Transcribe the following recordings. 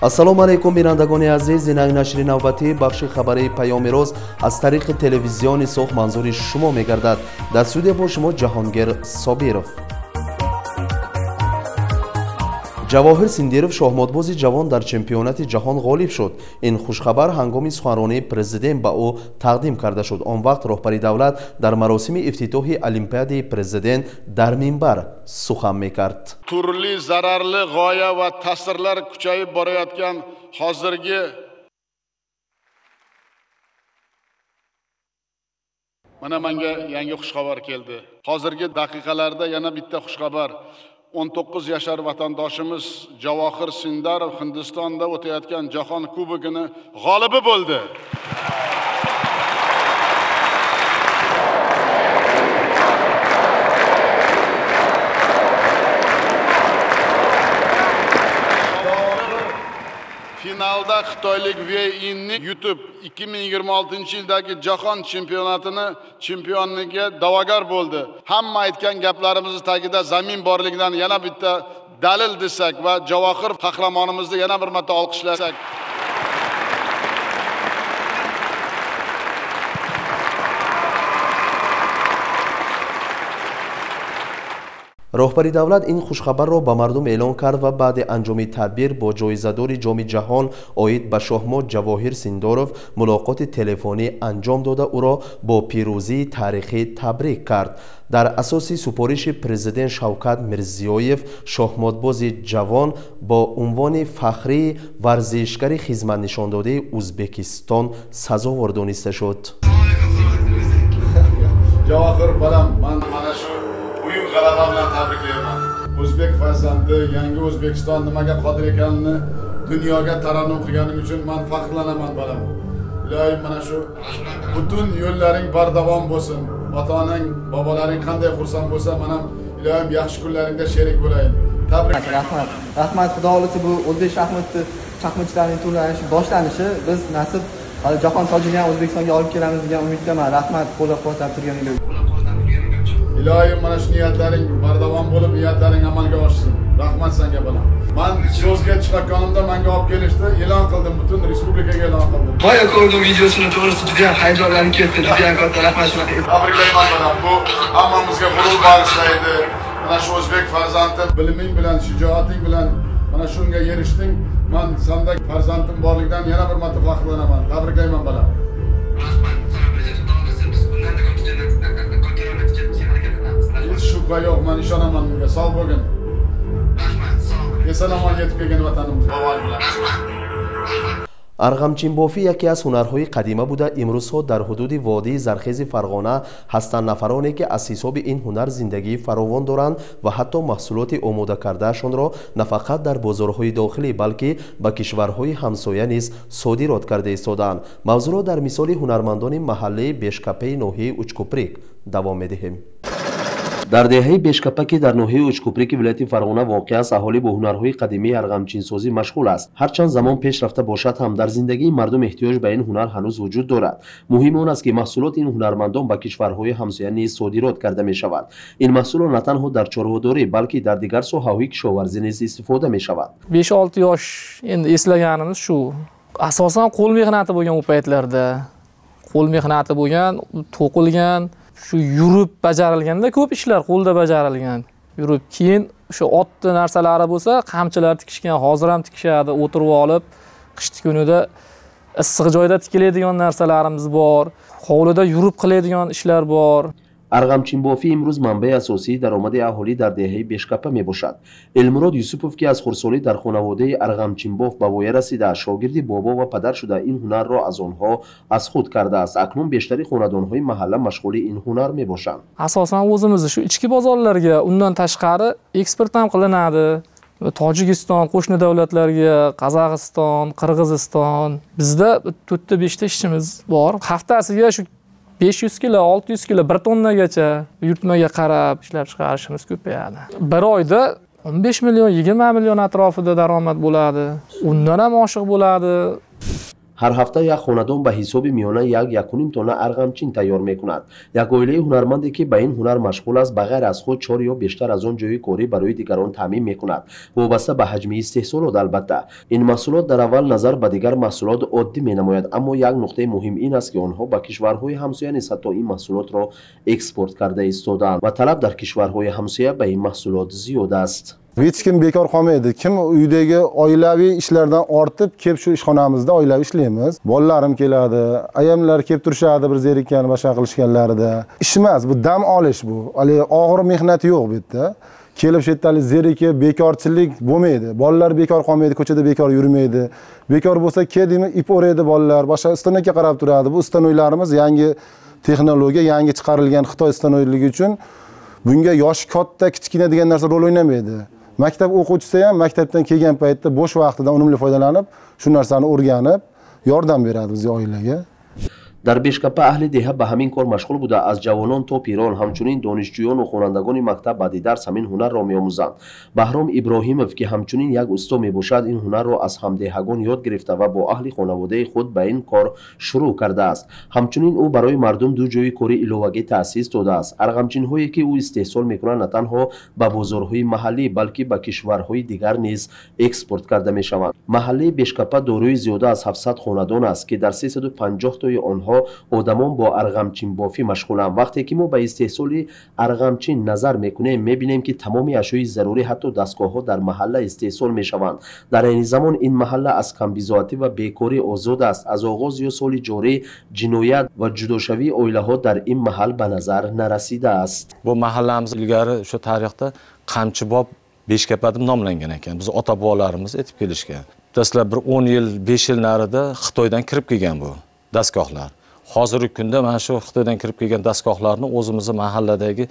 ассалому алайкум бинандагони азиз, ин нашри навбатӣ бахши хабари паёми роз аз тариқи телевизиони Соғ манзури шумо мегардад. дар студия бо шумо Ҷаҳонгир Собиров. ҷавоҳир Синдиров шоҳмотбози ҷавон дар чемпионати ҷаҳон ғолиб шуд. Ин хушхабар ҳангоми суханронии президент ба ӯ тақдим карда шуд. Он вақт роҳбари давлат дар маросими ифтитоҳи олимпиадаи президент дар минбар сухан мекард. Turli zararli g'oya va ta'sirlar kuchayib borayotgan hozirgi menga yangi xushxabar keldi. Hozirgi daqiqalarda yana bitta xushxabar. 19 yashar vatandoshimiz Javohir Sindarov Hindistonda o'tayotgan Jahon Kubogini g'olibi bo'ldi. Finalda Xitoylik Wei Yinni yutib 2026-yildagi jahon chempionligiga da'vogar bo'ldi. Hamma aytgan gaplarimiz tagida zamin borligidan yana bitta dalil desak va Javohir qahramonimizni yana bir marta olqishlasak. роҳбари давлат ин хушхабарро ба мардум эълон кард ва баъди анҷоми тадбир бо ҷоизадори ҷоми ҷаҳон оид ба шоҳмот Ҷавоҳир Синдоров мулоқоти телефонӣ анҷом дода ӯро бо пирӯзии таърихӣ табрик кард. дар асоси супориши президент Шавкат Мирзиёев шоҳмотбози ҷавон бо унвони фахрии варзишгари хизматнишондодаи Ӯзбекистон сазовор дониста шуд. Javohir bolam, men mana shu buyuk g'alaba bilan tabriklayman. O'zbek farzandi yangi O'zbekiston nimaga qodir ekanini dunyoga tarannum qilganing uchun men faxrlanaman bolam. Ilohim mana shu butun yo'llaring bardavom bo'lsin. Ota-onang, bobolaring qanday xursand bo'lsa, men ham ilohim yaxshi kunlaringda sherik bo'layin. Tabrik. Rahmat, xudo xolisi bu o'zbek shaxmatchilarining turlanishi boshlanishi biz nasib jahon tojini ham O'zbekistonga olib kelamiz degan umiddaman. Rahmat, qo'llab-quvvatlab turganingiz uchun. Ilohim mana shu niyatlaring bardavom bo'lib, niyatlaring amalga oshsin. Rahmat senga bolam. Men so'zga chiqqanimda menga olib kelishdi, e'lon qildim, butun respublikaga e'lon qildim. Boya ko'rdim videosini, to'g'risi juda ham hayajonlanib ketdi. Juda ham katta rahmat. Tabriklayman bolam. Bu hammamizga g'urur bag'ishlaydi. Mana shu o'zbek farzandi biliming bilan, shijoating bilan mana shunga erishding. Men sendek farzandim borligidan yana bir marta faxrlanaman. Tabriklayman bolam. Shubha yo'q, men ishonaman bunga. Sog' bo'lgin. Eson-omon yetib kelgan vatanimizga. арғамчинбофӣ яке аз ҳунарҳои қадима буда имрӯзҳо дар ҳудуди водии зархези Фарғона ҳастанд нафароне ки аз ҳисоби ин ҳунар зиндагии фаровон доранд ва ҳатто маҳсулоти омода кардаашонро на фақат дар бозорҳои дохилӣ балки ба кишварҳои ҳамсоя низ содирот карда истодаанд. мавзӯъро дар мисоли ҳунармандони маҳаллии Бешкапаи ноҳияи Учкуприк давом медиҳем. дар деҳаи Бешкапа ки дар ноҳияи Учкуприки вилояти Фарғона воқеъ аст, аҳолӣ бо ҳунарҳои қадимии арғамчинсозӣ машғул аст. ҳарчанд замон пеш рафта бошад ҳам дар зиндагии мардум эҳтиёҷ ба ин ҳунар ҳанӯз вуҷуд дорад. муҳим он аст ки маҳсулоти ин ҳунармандон ба кишварҳои ҳамсоя низ содирот карда мешавад. ин маҳсуло на танҳо дар чорвадорӣ балки дар дигар соҳаҳои кишоварзӣ низ истифода мешавад. 5-6 yosh endi eslaganimiz shu. Asosan qo'l mehnati bo'lgan u paytlarda. Qo'l mehnati bo'lgan, to'qilgan, shu yurib bajarilganda ko'p ishlar qo'lda bajarilgan. Yurib keyin shu otni narsalari bo'lsa, qamchilar tikishgan, hozir ham tikishadi, o'tirib olib, qishki kunida issiq joyda tikiladigan narsalarimiz bor. Hovlida yurib qiladigan ishlar bor. арғамчинбофӣ имрӯз манбаи асосии даромади аҳолӣ дар деҳаи Бешкапа мебошад. Элмурод Юсупов ки аз хурдсолӣ дар хонаводаи арғамчинбоф ба воя расида, шогирди бобо ва падар шуда ин ҳунарро аз онҳо аз худ кардааст. акнун бештари хонадонҳои маҳалла машғули ин ҳунар мебошанд. Asosan o'zimizni shu ichki bozorlarga, undan tashqari eksport ham qilinadi. Tojikiston, qo'shni davlatlarga, Qozog'iston, Qirg'iziston. Bizda 4-5 ta ishchimiz bor. Haftasiga shu 500 kilo, 600 kilo, 1 tonnagacha yurtmaga qarab ishlab chiqarishimiz ko'payadi. Bir oyda 15 million, 20 million atrofida daromad bo'ladi. Undan ham oshiq bo'ladi. هر هفته یک خاندان به حساب میانه 1.5 تن ارغمچین تیار میکند. یک عائله هنرمندی که به این هنر مشغول است بغیر از خود 4 یا بیشتر از آن جای کاری برای دیگران تامین میکند، وابسته به حجم استحصالات. البته این محصولات در اول نظر به دیگر محصولات عادی مینماید، اما یک نکته مهم این است که آنها به کشورهای همسایه نسبت این محصولات را اکسپورت کرده ایستادند و طلب در کشورهای همسایه به این محصولات زیاد است. Hech kim bekor qolmaydi. Kim uydagi oilaviy ishlardan ortib kelib shu ishxonamizda oilaviy ishlaymiz. Bolalarim keladi, ayamlar kelib turishadi bir zerikkan, boshqa qilishganlarida. Ish emas, bu dam olish bu. Hali og'ir mehnat yo'q bu yerda. Kelib shu yerda zerikib, bekorchilik bo'lmaydi. Bolalar bekor qolmaydi, ko'chada bekor yurmaydi. Bekor bo'lsa, kedimi ip o'raydi bolalar, boshqa istonaga qarab turadi. Bu istanoylarimiz yangi texnologiya, yangi chiqarilgan Xitoy istanoyligi uchun bunga yoshi katta, kichkina degan narsa rol o'ynamaydi. Maktab o'quvchisi ham maktabdan kelgan paytda bo'sh vaqtidan unumli foydalanib, shu narsani o'rganib, yordam beradi bizga oilaga. در بیشکپه اهل دهه به همین کار مشغول بوده، از جوانان تا پیران، همچنین دانشجویان و خوانندگان مکتب بعد درس همین هنر را می‌آموزند. بهرام ابراهیموف که همچنین یک استا میباشد این هنر را از همدهگان یاد گرفته و با اهل خانواده خود به این کار شروع کرده است. همچنین او برای مردم 2 جای کاری علاوگی تأسیس داده است. ارغمچین هایی که او استحصال می‌کند نه تنها به بازارهای محلی بلکه به کشورهای دیگر نیز اکسپورت کرده می‌شوند. محله بیشکپه دارای زیاده از 700 خاندان است که در 350 تای آنها آدمان با ارغمچین بافی مشغولند. وقتی که ما به استحصال ارغمچین نظر میکنیم میبینیم که تمامی اشیاء ضروری حتی دستگاه ها در محله استحصال میشوند. در این زمان این محله از کمبیزاتی و بیکاری آزاد است. از آغاز یا سال جاری جنایت و جداشوی عائله ها در این محل به نظر نرسیده است. Bu mahallamiz ilgari shu tarixda Qamchibob Beshkapa deb nomlangan ekan. Biz ota-bobolarimiz aytib kelishgan. Dastlab bir 10 yil, 5 yil narida Xitoydan kirib kelgan bu dastgohlar. Hozirgi kunda mana shu Xitoydan kirib kelgan dastgohlarni o'zimizning mahalladagi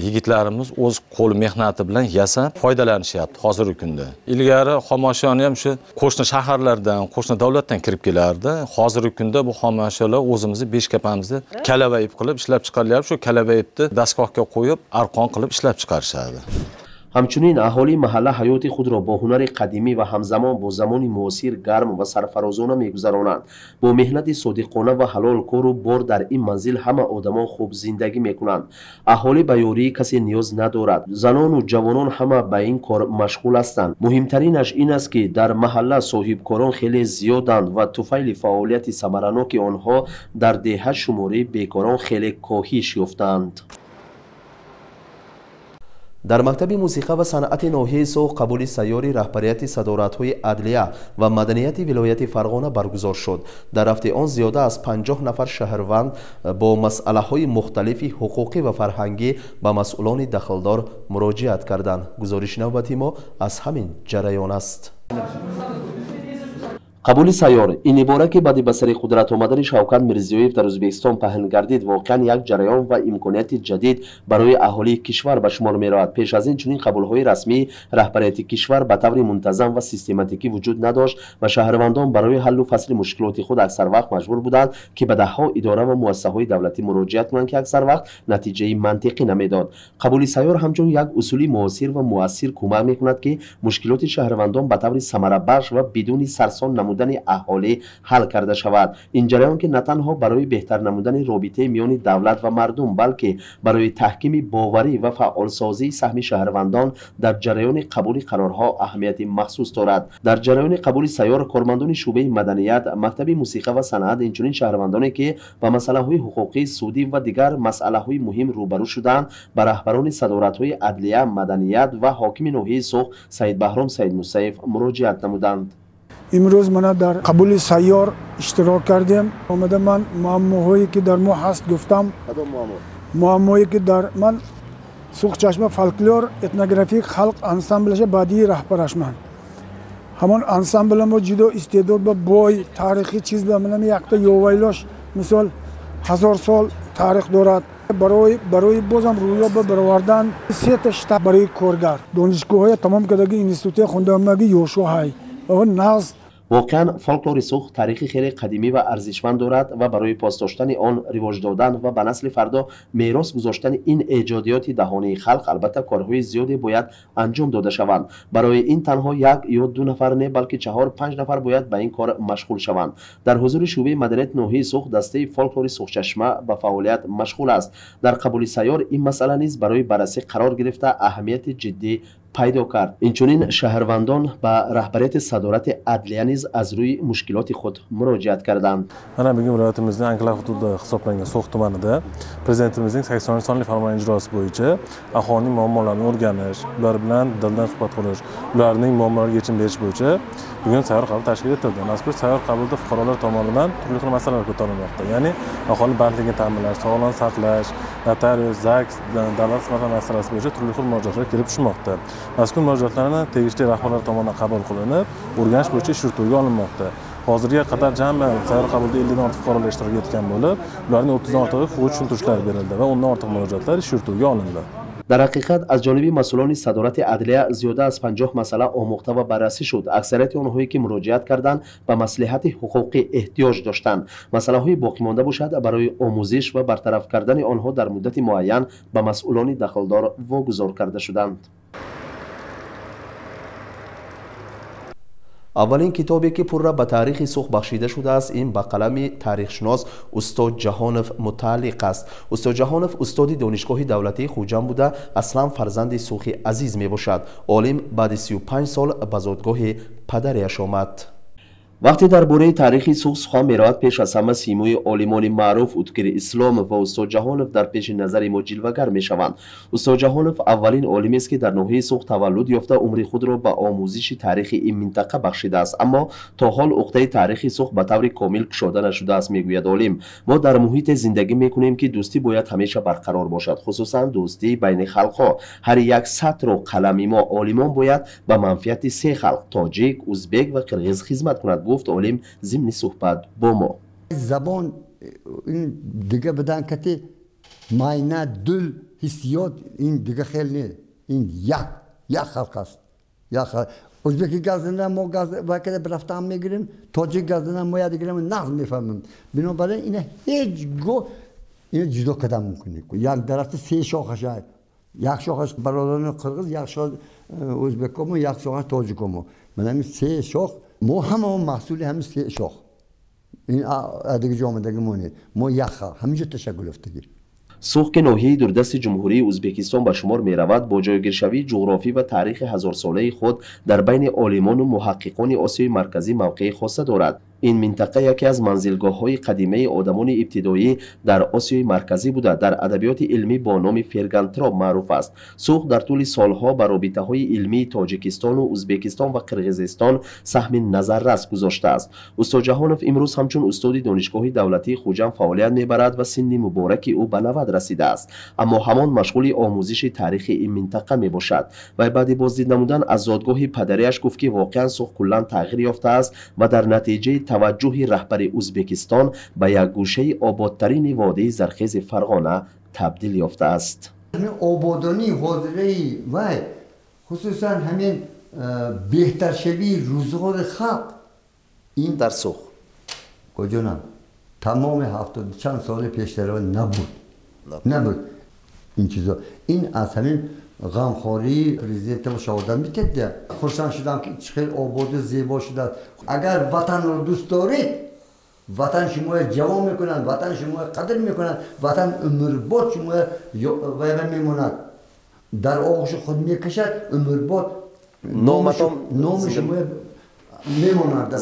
yigitlarimiz o'z qo'l mehnati bilan yasab foydalanishyapti hozirgi kunda. Ilgari xomashiyoni ham shu qo'shni shaharlardan, qo'shni davlatdan kirib kelardi. Hozirgi kunda bu xomashiyalar o'zimizning Beshkapamizda kalavayib qilib ishlab chiqarilyapti. Shu kalavayibni dastgohga qo'yib, arqon qilib ishlab chiqarishadi. همچنین اهالی محله حیات خود را با هنر قدیمی و همزمان با زمان معاصر گرم و سرفرازانه میگذرانند. با مهنت صادقانه و حلال کار و بار در این منزل همه آدمان خوب زندگی میکنند. اهالی به یاری کسی نیاز ندارد. زنان و جوانان همه به این کار مشغول هستند. مهمترینش این است که در محله صاحبکاران خیلی زیادند و طفیل فعالیت ثمرناک آنها در دهه شماره بیکاران خیلی کاهش یافتند. در مکتب موسیقی و صنعت ناحیه سوق قبول سیاری رهبریت صدارت‌های عدلیه و مدنیت ولایت فرغانه برگزار شد. در هفته آن زیاده از 50 نفر شهروند با مسئله‌های مختلف حقوقی و فرهنگی به مسئولان دخلدار مراجعت کردند. گزارش نوبتی ما از همین جریان است. قبول سیار این عبارت که بعد به سر قدرت آمدن شوکت میرزیویف در ازبکستان پهن گردید واقعا یک جریان و امکانات جدید برای اهالی کشور به شمار می رود. پیش از این چنین قبول های رسمی رهبریت کشور به طور منتظم و سیستماتیکی وجود نداشت و شهروندان برای حل و فصل مشکلات خود اکثر وقت مجبور بودند که به دهها اداره و مؤسسه های دولتی مراجعت کنند که اکثر وقت نتیجه منطقی نمیداد. قبول سیار همچون یک اصولی موثر و مؤثر کمک میکند که مشکلات شهروندان به طور ثمره بخش و بدون سرسان نمودن اهالی حل کرده شود. این جریان که نه تنها برای بهتر نمودن رابطه میان دولت و مردم بلکه برای تحکیم باوری و فعالسازی سهم شهروندان در جریان قبول قرارها اهمیت مخصوص دارد. در جریان قبول سیار کارمندان شعبه مدنیت، مکتب موسیقی و صنعت اینچنین شهروندانی که با مسائل حقوقی، سودی و دیگر مسائل مهم روبرو شدند به رهبران صدارت‌های عدلیه، مدنیت و حاکم ناحیه سوق سید بهرام سید موسیف مراجعت نمودند. امروز من در قبول سیار اشتراک کردیم. آمده من معماهایی که در ما هست گفتم. معماهایی که در من سوق چشمه فولکلور اتنوگرافیک خلق انسامبلش بعدی رهبرش من. همون انسامبل ما جدا استعداد به بای تاریخی چیز به من یک تا یوویلاش مثال 1000 سال تاریخ دارد. برای بازم رویا به برآوردن 3 تا شتاب برای کارگر دانشگاه‌های تمام کردگی اینستیتوت خوندنگی یوشو های و ناز واقعا فولکلور سوخ تاریخی خیلی قدیمی و ارزشمند دارد و برای پاسداشتن آن رواج دادن و به نسل فردا میراث گذاشتن این ایجادیات دهانه خلق البته کارهای زیادی باید انجام داده شوند. برای این تنها یک یا دو نفر نه بلکه 4-5 نفر باید به این کار مشغول شوند. در حضور شعبه مدنیت ناحیه سوخ دسته فولکلور سوخ چشمه به فعالیت مشغول است. در قبول سیار این مسئله نیز برای بررسی قرار گرفته اهمیت جدی پیدا کرد. اینچنین شهروندان به رهبریت صدارت عدلیه نیز از روی مشکلات خود مراجعت کردند. Mana bugun viloyatimizning Ankalax hududida hisoblangan So'x tumanida prezidentimizning 80 sonli farmoni ijrosi bo'yicha aholining muammolarini o'rganish, ular bilan dildan suhbat qilish, ularning muammolariga yechim berish bo'yicha bugun sayyor qabul tashkil etildi. Mazkur sayyor qabulda fuqarolar tomonidan turli xil masalalar ko'tarilmoqda. Ya'ni aholi bandligini ta'minlash, sog'liqni saqlash, notarius, ZAGS, davlat xizmatlari masalasi bo'yicha turli xil murojaatlar kelib tushmoqda. Mazkur murojaatlarni tegishli rahbarlar tomonidan qabul qilinib, o'rganish bo'yicha ish yurituviga olinmoqda. Hozirga qadar jami sayyor qabulda 50 dan ortiq fuqarolar ishtirok etgan bo'lib, ularning 30 dan ortig'i huquqiy tushuntirishlar berildi va undan ortiq murojaatlar ish yurituviga olindi. در حقیقت از جانب مسئولان صدارت عدلیه زیاده از 50 مسئله آموخته و بررسی شد. اکثریت آنهایی که مراجعت کردند به مصلحت حقوقی احتیاج داشتند. مسئله های باقی مانده باشد برای آموزش و برطرف کردن آنها در مدت معین به مسئولان دخلدار واگذار کرده شدند. اولین کتابی که پر را به تاریخ سوخ بخشیده شده است این به قلم تاریخشناس استاد جهانف متعلق است. استاد جهانف استاد دانشگاه دولتی خوجند بوده، اصلا فرزند سوخ عزیز می باشد. عالم بعد 35 سال به زادگاه پدرش آمد. وقتی درباره تاریخ سوخ سخن می‌رود پیش از همه سیموی عالمان معروف ادکر اسلام و استاد جهانف در پیش نظر ما جلوه‌گر می‌شوند. استاد جهانف اولین عالمی است که در ناحیه سوخ تولد یافته عمر خود را به آموزش تاریخ این منطقه بخشیده است، اما تا حال عقده تاریخ سوخ به طور کامل گشوده نشده است. میگوید عالم ما در محیط زندگی می‌کنیم که دوستی باید همیشه برقرار باشد، خصوصا دوستی بین خلق‌ها. هر یک سطر و قلم ما عالمان باید به منفعت سه خلق تاجیک، ازبک و قرغیز خدمت کند. گفت عالم ضمن صحبت با ما. زبان این دیگه بدن کتی ماینا دل حسیات این دیگه خیلی نه، این یک خلق است. یک خلق. ازبکی گزنده ما وقتی برفتم میگیریم، تاجیک گزنده ما یاد گیریم نقد میفهمیم. بنابراین اینه هیچ گو اینه جدا کدام میکنه. یک درخت سه شاخش است. یک شاخش برادران قرغیز، یک شاخ ازبکم و یک شاخ تاجیکم. من همین سه شاخ ما همه محصول همین سه شاخ. این دیگه جامعه مونه. ما یک خلق همینجا تشکل افتادیم. سوخ که ناحیه دوردست جمهوری ازبکستان به شمار می رود با جایگیرشوی جغرافی و تاریخ هزار ساله خود در بین عالمان و محققان آسیای مرکزی موقع خاصه دارد. این منطقه یکی از منزلگاه‌های قدیمی آدمان ابتدایی در آسیای مرکزی بوده، در ادبیات علمی با نام فرگانتراب معروف است. سوخ در طول سالها بر رابطه‌های علمی تاجیکستان و ازبکستان و قرغیزستان سهم نظررس گذاشته است. استاد جهانف امروز همچون استاد دانشگاه دولتی خوجند فعالیت می‌برد و سن مبارک او به 90 رسیده است، اما همان مشغول آموزش تاریخ این منطقه میباشد. و بعد بازدید نمودن از زادگاه پدریش گفت که واقعا سوخ کلاً تغییر یافته است و در نتیجه توجه رهبر ازبکستان به یک گوشه آبادترین وادی زرخیز فرغانه تبدیل یافته است. آبادانی حاضره و خصوصا همین بهتر شوی روزگار خلق این در سوخ کجا نه تمام 70 چند سال پیشتر نبود این چیزا. این از همین غمخواری پرزیدنت و شهادت میتده. خوشحال شدم که خیلی آباد و زیبا شده. اگر وطن رو دوست دارید وطن شما جوان میکنند، وطن شما قدر میکنند، وطن عمرباد شما ویران میموند، در آغوش خود میکشد، عمرباد نام شما میموند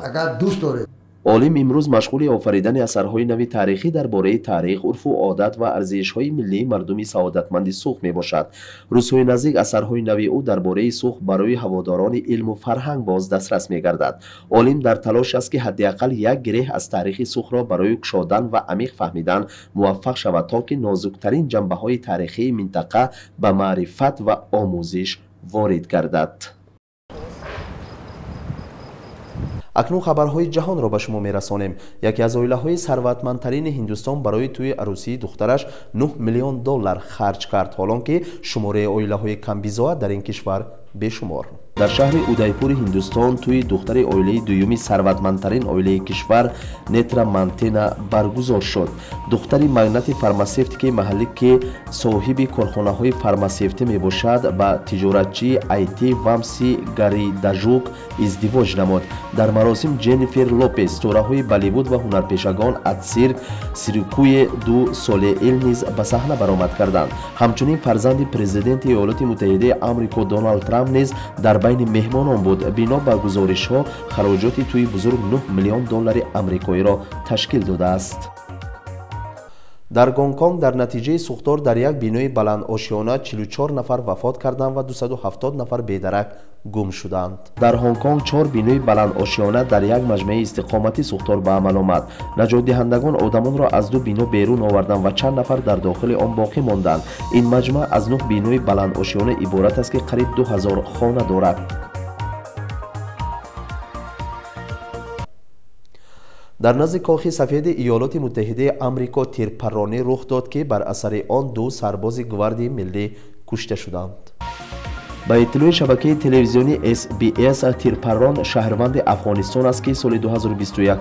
اگر دوست دارید. عالم امروز مشغول آفریدن اثرهای نوی تاریخی درباره تاریخ، عرف و عادت و ارزش‌های ملی مردم سعادتمند سوخ میباشد. روزهای نزدیک اثرهای نوی او درباره سوخ برای هواداران علم و فرهنگ باز دسترس میگردد. عالم در تلاش است که حداقل یک گره از تاریخ سوخ را برای گشودن و عمیق فهمیدن موفق شود تا که نازکترین جنبه‌های تاریخی منطقه به معرفت و آموزش وارد گردد. اکنون خبرهای جهان را به شما میرسانیم. یکی از عائله‌های ثروتمندترین هندوستان برای توی عروسی دخترش 9 میلیون دلار خرج کرد، حالان که شماره عائله‌های کم بیزا در این کشور бешумор. در شهر اودایپور هندوستان توی دختر اویله دویمی ثروتمندترین اویله کشور نترا مانتینا برگزار شد. دختری مگنت فارماسیوتیک محلی که صاحب کارخانه های فارماسیوتی می باشد با تجارتچی آیتی وامسی گاری داژوک ازدواج نمود. در مراسم جنیفر لوپز ستاره‌های بالیوود و هنرپیشگان اتسیر سیرکوی 2 ساله نیز به صحنه برآمد کردند. همچنین فرزند پرزیدنت ایالات متحده آمریکا دونالد ترامپ نیز در بین مهمانان بود. بنا به گزارش‌ها خراجات توی بزرگ 9 میلیون دلار آمریکایی را تشکیل داده است. در گونگ کنگ در نتیجه سوختار در یک بینای بلند آشیانه 44 نفر وفات کردند و 270 نفر بی‌درک گم شدند. در هنگ کنگ 4 بینای بلند آشیانه در یک مجمع استقامتی سوختار به عمل آمد. نجات دهندگان آدمان را از 2 بینا بیرون آوردند و چند نفر در داخل آن باقی ماندند. این مجمع از 9 بینای بلند آشیانه عبارت است که قریب 2000 خانه دارد. در نزد کاخ سفید ایالات متحده آمریکا تیرپرانی رخ داد که بر اثر آن 2 سرباز گواردی ملی کشته شدند. با اطلاع شبکه تلویزیونی SBS تیرپران شهروند افغانستان است که سال 2021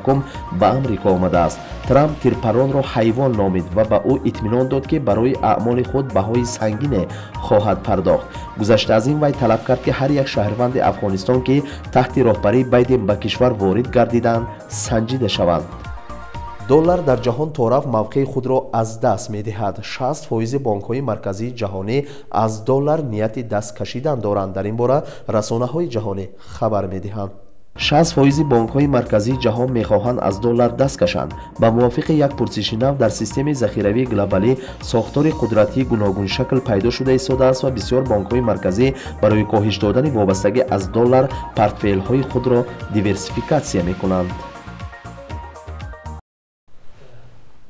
به آمریکا آمده است. ترامپ تیرپران را حیوان نامید و به او اطمینان داد که برای اعمال خود بهای سنگین خواهد پرداخت. گذشته از این وی طلب کرد که هر یک شهروند افغانستان که تحت راهبری بایدن به کشور وارد گردیدند سنجیده شوند. دلار در جهان طرف موقع خود را از دست می دهد. 60% بانک های مرکزی جهانی از دلار نیت دست کشیدن دارند. در این باره رسانه های جهانی خبر می دهند. 60% بانک های مرکزی جهان می خواهند از دلار دست کشند. با موافق یک پرسش نو در سیستم ذخیروی گلوبالی ساختار قدرتی گوناگون شکل پیدا شده ایستاده است و بسیار بانک های مرکزی برای کاهش دادن وابستگی از دلار پورتفولیو های خود را دیورسیفیکاسیون می کنند.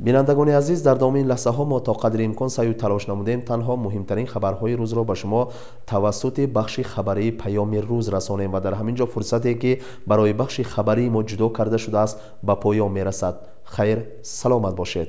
بینندگان عزیز، در ادامه این لحظه ها ما تا قدر امکان سعی و تلاش نمودیم تنها مهمترین خبرهای روز را به شما توسط بخش خبری پیام روز رسانیم و در همین جا فرصتی که برای بخش خبری ما جدا کرده شده است به پایان می رسد. خیر، سلامت باشید.